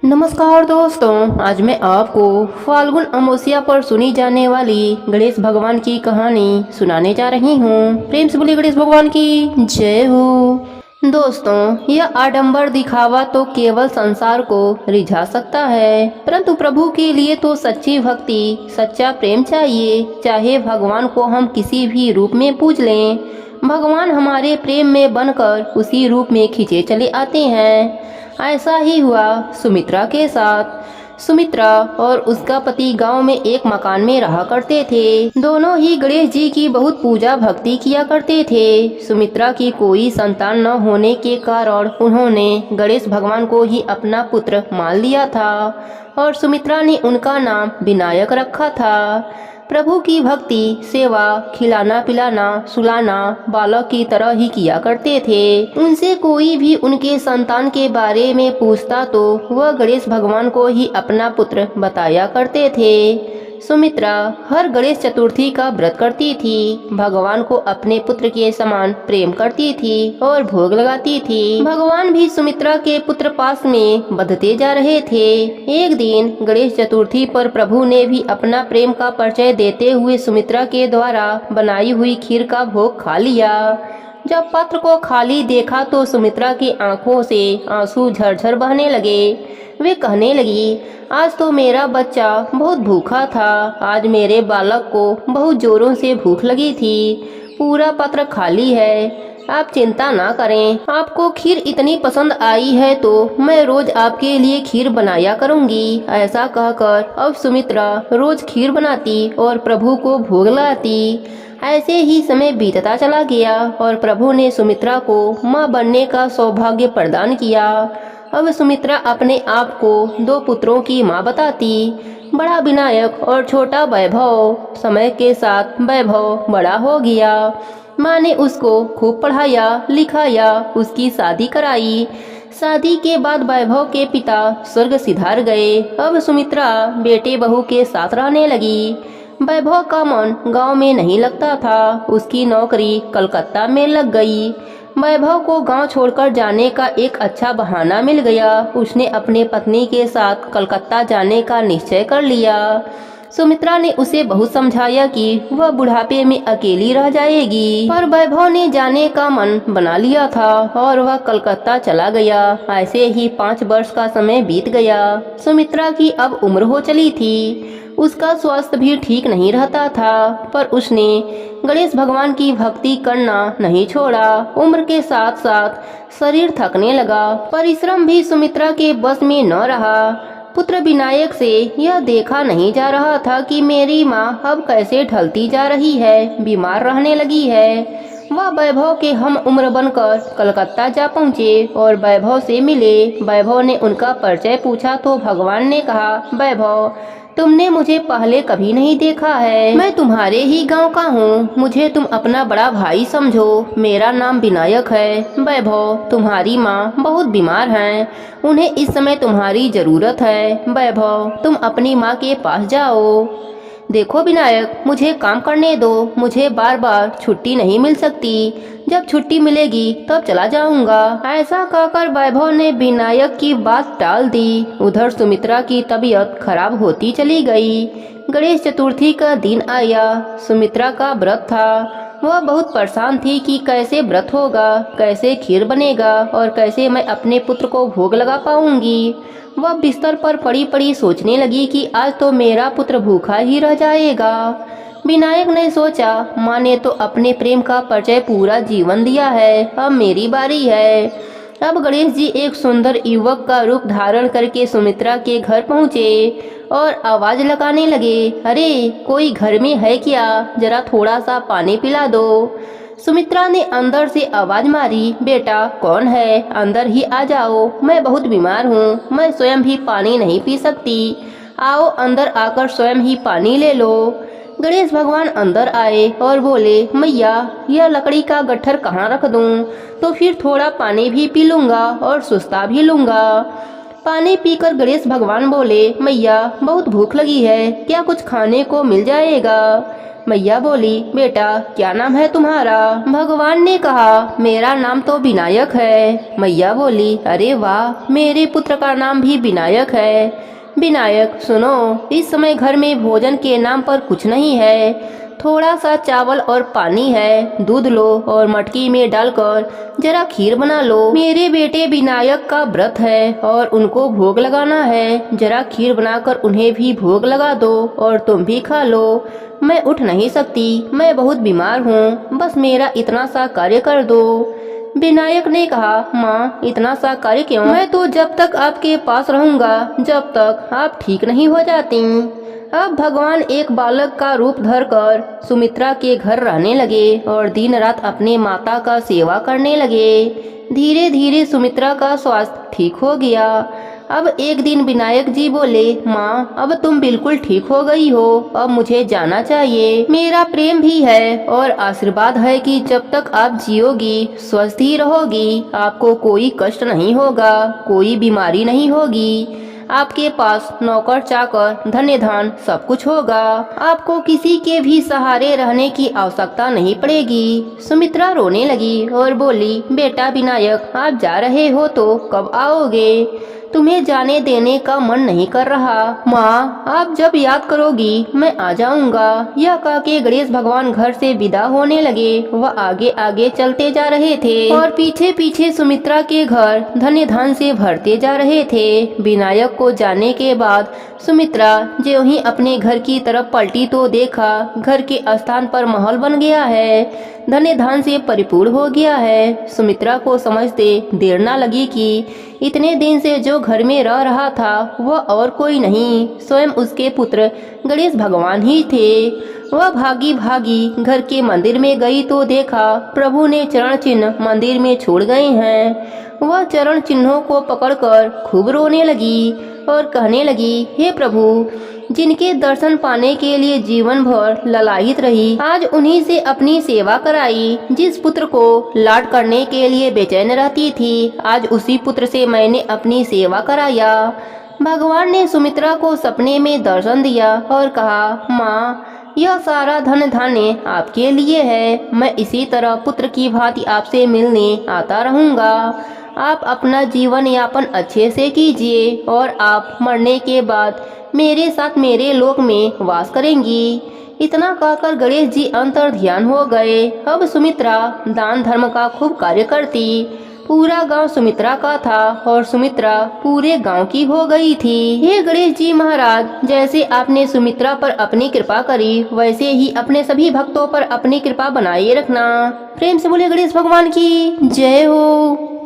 नमस्कार दोस्तों, आज मैं आपको फाल्गुन अमावस्या पर सुनी जाने वाली गणेश भगवान की कहानी सुनाने जा रही हूँ। प्रेम से बोलिए गणेश भगवान की जय हो। दोस्तों, यह आडंबर दिखावा तो केवल संसार को रिझा सकता है, परंतु प्रभु के लिए तो सच्ची भक्ति, सच्चा प्रेम चाहिए। चाहे भगवान को हम किसी भी रूप में पूज लें, भगवान हमारे प्रेम में बनकर उसी रूप में खींचे चले आते हैं। ऐसा ही हुआ सुमित्रा के साथ। सुमित्रा और उसका पति गांव में एक मकान में रहा करते थे। दोनों ही गणेश जी की बहुत पूजा भक्ति किया करते थे। सुमित्रा की कोई संतान न होने के कारण उन्होंने गणेश भगवान को ही अपना पुत्र मान लिया था और सुमित्रा ने उनका नाम विनायक रखा था। प्रभु की भक्ति, सेवा, खिलाना पिलाना, सुलाना बालक की तरह ही किया करते थे। उनसे कोई भी उनके संतान के बारे में पूछता तो वह गणेश भगवान को ही अपना पुत्र बताया करते थे। सुमित्रा हर गणेश चतुर्थी का व्रत करती थी, भगवान को अपने पुत्र के समान प्रेम करती थी और भोग लगाती थी। भगवान भी सुमित्रा के पुत्र पास में बढ़ते जा रहे थे। एक दिन गणेश चतुर्थी पर प्रभु ने भी अपना प्रेम का परिचय देते हुए सुमित्रा के द्वारा बनाई हुई खीर का भोग खा लिया। जब पात्र को खाली देखा तो सुमित्रा की आंखों से आंसू झरझर बहने लगे। वे कहने लगी, आज तो मेरा बच्चा बहुत भूखा था। आज मेरे बालक को बहुत जोरों से भूख लगी थी। पूरा पात्र खाली है। आप चिंता ना करें, आपको खीर इतनी पसंद आई है तो मैं रोज आपके लिए खीर बनाया करूंगी। ऐसा कहकर अब सुमित्रा रोज खीर बनाती और प्रभु को भोग लगाती। ऐसे ही समय बीतता चला गया और प्रभु ने सुमित्रा को माँ बनने का सौभाग्य प्रदान किया। अब सुमित्रा अपने आप को दो पुत्रों की माँ बताती, बड़ा विनायक और छोटा वैभव। समय के साथ वैभव बड़ा हो गया। माँ ने उसको खूब पढ़ाया लिखाया, उसकी शादी कराई। शादी के बाद वैभव के पिता स्वर्ग सिधार गए। अब सुमित्रा बेटे बहू के साथ रहने लगी। वैभव का मन गांव में नहीं लगता था। उसकी नौकरी कलकत्ता में लग गई। वैभव को गांव छोड़कर जाने का एक अच्छा बहाना मिल गया। उसने अपने पत्नी के साथ कलकत्ता जाने का निश्चय कर लिया। सुमित्रा ने उसे बहुत समझाया कि वह बुढ़ापे में अकेली रह जाएगी, पर वैभव ने जाने का मन बना लिया था और वह कलकत्ता चला गया। ऐसे ही 5 वर्ष का समय बीत गया। सुमित्रा की अब उम्र हो चली थी। उसका स्वास्थ्य भी ठीक नहीं रहता था, पर उसने गणेश भगवान की भक्ति करना नहीं छोड़ा। उम्र के साथ साथ शरीर थकने लगा। परिश्रम भी सुमित्रा के बस में न रहा। पुत्र विनायक से यह देखा नहीं जा रहा था कि मेरी माँ अब कैसे ढलती जा रही है, बीमार रहने लगी है। वह वैभव के हम उम्र बनकर कलकत्ता जा पहुँचे और वैभव से मिले। वैभव ने उनका परिचय पूछा तो भगवान ने कहा, वैभव, तुमने मुझे पहले कभी नहीं देखा है। मैं तुम्हारे ही गांव का हूँ। मुझे तुम अपना बड़ा भाई समझो। मेरा नाम विनायक है। वैभव, तुम्हारी माँ बहुत बीमार हैं। उन्हें इस समय तुम्हारी जरूरत है। वैभव, तुम अपनी माँ के पास जाओ। देखो विनायक, मुझे काम करने दो। मुझे बार बार छुट्टी नहीं मिल सकती। जब छुट्टी मिलेगी तब चला जाऊंगा। ऐसा कहकर वैभव ने विनायक की बात टाल दी। उधर सुमित्रा की तबीयत खराब होती चली गई। गणेश चतुर्थी का दिन आया। सुमित्रा का व्रत था। वह बहुत परेशान थी कि कैसे व्रत होगा, कैसे खीर बनेगा और कैसे मैं अपने पुत्र को भोग लगा पाऊंगी। वह बिस्तर पर पड़ी पड़ी सोचने लगी कि आज तो मेरा पुत्र भूखा ही रह जाएगा। विनायक ने सोचा, माँ ने तो अपने प्रेम का परिचय पूरा जीवन दिया है, अब मेरी बारी है। अब गणेश जी एक सुंदर युवक का रूप धारण करके सुमित्रा के घर पहुँचे और आवाज लगाने लगे, अरे कोई घर में है क्या? जरा थोड़ा सा पानी पिला दो। सुमित्रा ने अंदर से आवाज मारी, बेटा कौन है? अंदर ही आ जाओ। मैं बहुत बीमार हूँ। मैं स्वयं भी पानी नहीं पी सकती। आओ अंदर आकर स्वयं ही पानी ले लो। गणेश भगवान अंदर आए और बोले, मैया यह लकड़ी का गट्ठर कहाँ रख दूँ? तो फिर थोड़ा पानी भी पी लूँगा और सुस्ता भी लूँगा। पानी पीकर गणेश भगवान बोले, मैया बहुत भूख लगी है, क्या कुछ खाने को मिल जाएगा? मैया बोली, बेटा क्या नाम है तुम्हारा? भगवान ने कहा, मेरा नाम तो विनायक है। मैया बोली, अरे वाह, मेरे पुत्र का नाम भी विनायक है। विनायक सुनो, इस समय घर में भोजन के नाम पर कुछ नहीं है, थोड़ा सा चावल और पानी है, दूध लो और मटकी में डालकर जरा खीर बना लो। मेरे बेटे विनायक का व्रत है और उनको भोग लगाना है, जरा खीर बनाकर उन्हें भी भोग लगा दो और तुम भी खा लो। मैं उठ नहीं सकती, मैं बहुत बीमार हूँ, बस मेरा इतना सा कार्य कर दो। विनायक ने कहा, माँ इतना सा कार्य क्यों? मैं तो जब तक आपके पास रहूंगा जब तक आप ठीक नहीं हो जाती। अब भगवान एक बालक का रूप धरकर सुमित्रा के घर रहने लगे और दिन रात अपने माता का सेवा करने लगे। धीरे धीरे सुमित्रा का स्वास्थ्य ठीक हो गया। अब एक दिन विनायक जी बोले, माँ अब तुम बिल्कुल ठीक हो गई हो, अब मुझे जाना चाहिए। मेरा प्रेम भी है और आशीर्वाद है कि जब तक आप जियोगी स्वस्थ ही रहोगी, आपको कोई कष्ट नहीं होगा, कोई बीमारी नहीं होगी, आपके पास नौकर चाकर धन्य धन सब कुछ होगा, आपको किसी के भी सहारे रहने की आवश्यकता नहीं पड़ेगी। सुमित्रा रोने लगी और बोली, बेटा विनायक आप जा रहे हो तो कब आओगे? तुम्हें जाने देने का मन नहीं कर रहा। माँ आप जब याद करोगी मैं आ जाऊंगा। यह कह के गणेश भगवान घर से विदा होने लगे। वह आगे आगे चलते जा रहे थे और पीछे पीछे सुमित्रा के घर धन्य धन से भरते जा रहे थे। विनायक को जाने के बाद सुमित्रा जो ही अपने घर की तरफ पलटी तो देखा घर के स्थान पर महल बन गया है, धन्य धन से परिपूर्ण हो गया है। सुमित्रा को समझते देर न लगी कि इतने दिन से जो घर में रह रहा था वह और कोई नहीं, स्वयं उसके पुत्र गणेश भगवान ही थे। वह भागी भागी घर के मंदिर में गई तो देखा प्रभु ने चरण चिन्ह मंदिर में छोड़ गए हैं। वह चरण चिन्हों को पकड़कर खूब रोने लगी और कहने लगी, हे प्रभु, जिनके दर्शन पाने के लिए जीवन भर ललायित रही, आज उन्हीं से अपनी सेवा कराई। जिस पुत्र को लाड करने के लिए बेचैन रहती थी, आज उसी पुत्र से मैंने अपनी सेवा कराया। भगवान ने सुमित्रा को सपने में दर्शन दिया और कहा, माँ यह सारा धन धान्य आपके लिए है, मैं इसी तरह पुत्र की भांति आपसे मिलने आता रहूंगा। आप अपना जीवन यापन अच्छे से कीजिए और आप मरने के बाद मेरे साथ मेरे लोक में वास करेंगी। इतना कहकर गणेश जी अंतर ध्यान हो गए। अब सुमित्रा दान धर्म का खूब कार्य करती। पूरा गांव सुमित्रा का था और सुमित्रा पूरे गांव की हो गई थी। हे गणेश जी महाराज, जैसे आपने सुमित्रा पर अपनी कृपा करी वैसे ही अपने सभी भक्तों पर अपनी कृपा बनाए रखना। प्रेम से बोले गणेश भगवान की जय हो।